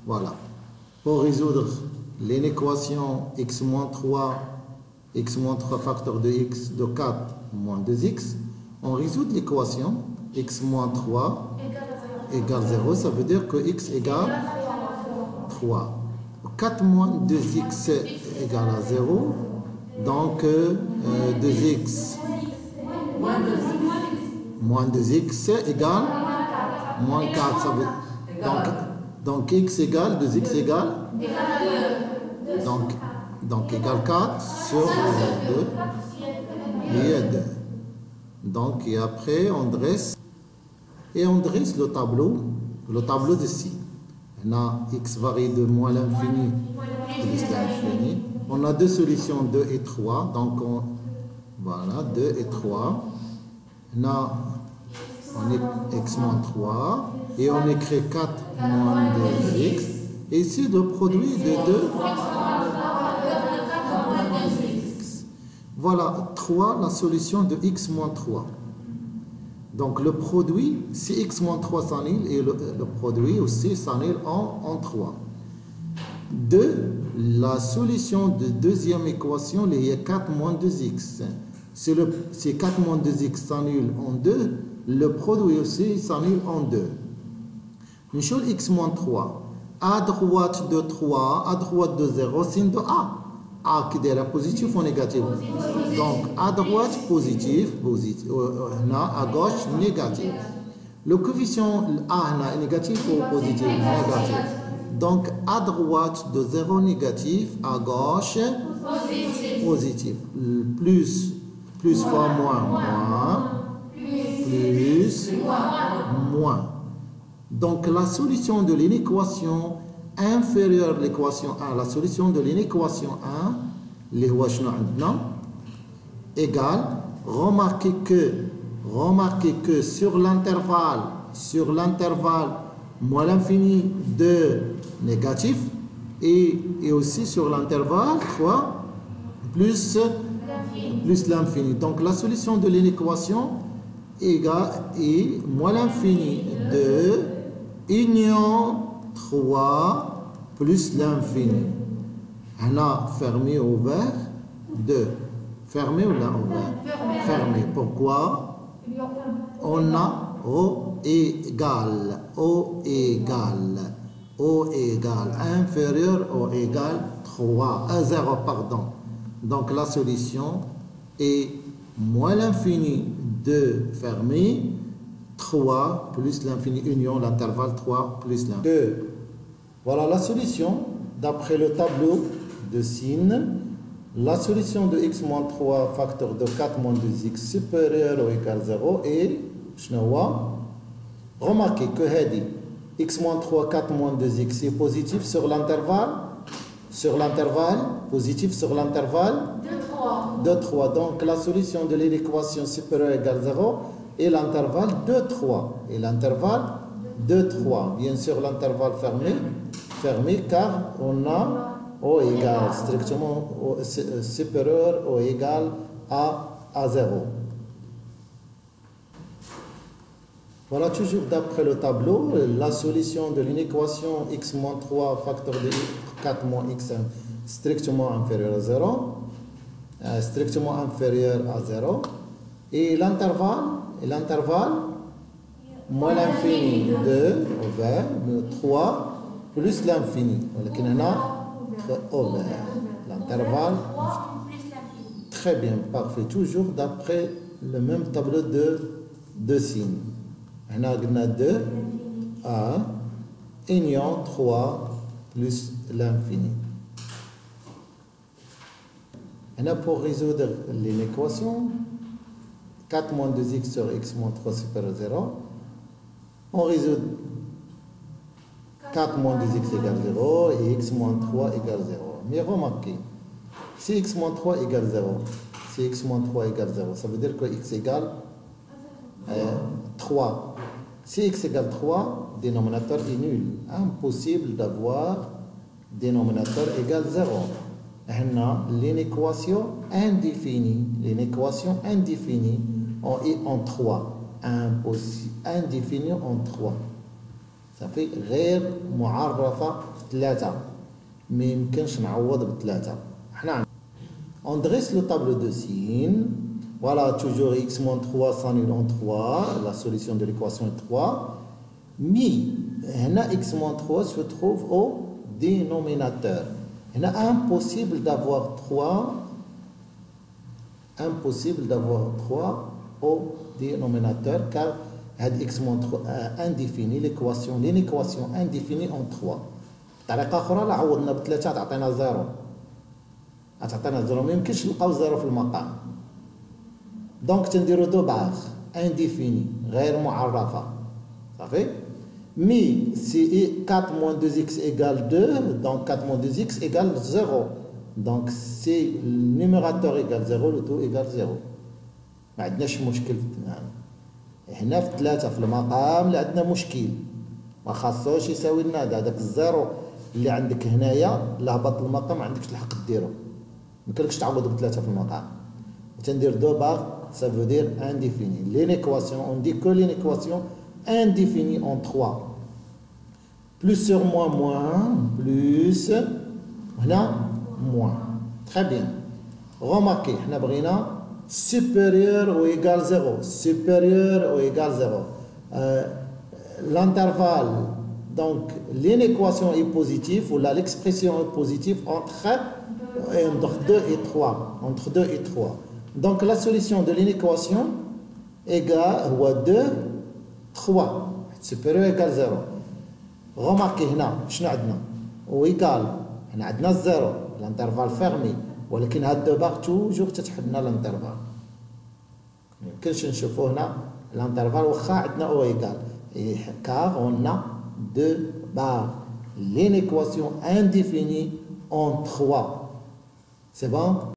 Voilà. Pour résoudre l'équation x-3 facteur de x de 4 moins 2x, on résout l'équation x-3 égale 0. Ça veut dire que x égale 3. 4 moins 2x égale à 0. Donc 2x moins 2x égale moins 4. Ça veut, donc x égale 2x égale donc égale 4 sur 2 et 2. Donc et après on dresse le tableau de signes. On a x varie de moins l'infini plus l'infini. On a deux solutions 2 et 3. Donc voilà 2 et 3. On est x moins 3 et on écrit 4 moins 2x. Et ici le produit de 2. Voilà 3, la solution de x moins 3. Donc le produit, si x moins 3 s'annule, et le produit aussi s'annule en 3. 2, la solution de deuxième équation, il y a 4 moins 2x. Si 4 moins 2x s'annule en 2, le produit aussi s'annule en 2. Michel x moins 3. À droite de 3, à droite de 0, signe de A. A qui est positif ou négatif. Donc à droite positif, à gauche négatif. Le coefficient A est négatif ou positif? Négatif. Donc à droite de 0 négatif, à gauche positif. Plus fois moins, plus moins. Donc la solution de l'équation inférieure à l'équation 1, la solution de l'équation 1, les égale, remarquez que sur l'intervalle moins l'infini de négatif et aussi sur l'intervalle 3 plus l'infini. Donc la solution de l'équation égale et moins l'infini de union 3 plus l'infini. On a fermé ouvert 2. Fermé ou là ouvert? Fermé. Pourquoi? On a O égale inférieur au égal 3 à 0 pardon. Donc la solution est moins l'infini de fermé 3 plus l'infini union l'intervalle 3 plus l'infini. Voilà la solution d'après le tableau de signes. La solution de x moins 3 facteur de 4 moins 2x supérieur ou égal 0 et remarquez que x moins 3 4 moins 2x est positif sur l'intervalle positif sur l'intervalle de 3. Donc la solution de l'équation supérieure égale 0 et l'intervalle de 3. Et l'intervalle de 3. Bien sûr l'intervalle fermé car on a O égale strictement supérieur ou égal à 0. Voilà toujours d'après le tableau, la solution de l'équation x moins 3 facteur de 4 moins x strictement inférieur à 0. Strictement inférieur à 0. Et l'intervalle moins l'infini de ouvert, de 3 plus l'infini. L'intervalle très bien, parfait, toujours d'après le même tableau de signes. On a 2 à union 3 plus l'infini. On a pour résoudre l'équation 4 moins 2x sur x moins 3 supérieur à 0. On résout 4 moins 2x égale 0 et x moins 3 égale 0. Mais remarquez, si x moins 3 égale 0, ça veut dire que x égale 3. Si x égale 3, dénominateur est nul. Impossible d'avoir dénominateur égale 0. On a l'équation indéfinie. L'équation indéfinie en 3. Impossible. Indéfinie en 3. صافي غير معرفة في 3 ما يمكنش نعوض ب3 حنا on dresse le tableau de signes voilà toujours x moins 3 s'annule en 3 la solution de l'équation est 3 mais هنا x moins 3 se trouve au dénominateur هنا impossible d'avoir 3 au dénominateur car x moins 3 indéfini l'équation indéfinie en 3 بطريقه اخرى لا عوضنا ب3 تعطينا 0 غتعطينا 0 ما يمكنش نلقاو 0 في المقام دونك تنديرو دو باغ indéfini غير معرفه صافي مي سي 4 moins 2x égale 2 donc 4 moins 2x égale 0 donc si le numérateur égale 0 le tout égale 0 ما عندناش مشكل هنا في 3 في المقام اللي عندنا مشكل ما خاصوش يساوي لنا هذاك الزيرو اللي عندك هنايا لا هبط المقام ما عندكش الحق ديرو ما يمكنلكش تعوض ب3 في المقام وتندير دو باغ ça veut dire indéfini l'équation on dit que l'équation indéfinie en 3 plus sur moins plus هنا moins très bien remarquez حنا بغينا supérieur ou égal 0 supérieur ou égal 0 l'intervalle donc l'inéquation est positive ou l'expression est positive entre 2 et 3 entre 2 et 3 donc la solution de l'inéquation égale 2 3 supérieur égale 0 remarquez هنا شنو عندنا ou égal هنا عندنا الزيرو l'intervalle fermé ولكن هاد دو باغ توجور تتحد لنا الانترفال ميمكنش نشوفو هنا الانترفال واخا عندنا او ايكال car on a 2 barres l'équation indéfinie en 3 c'est bon.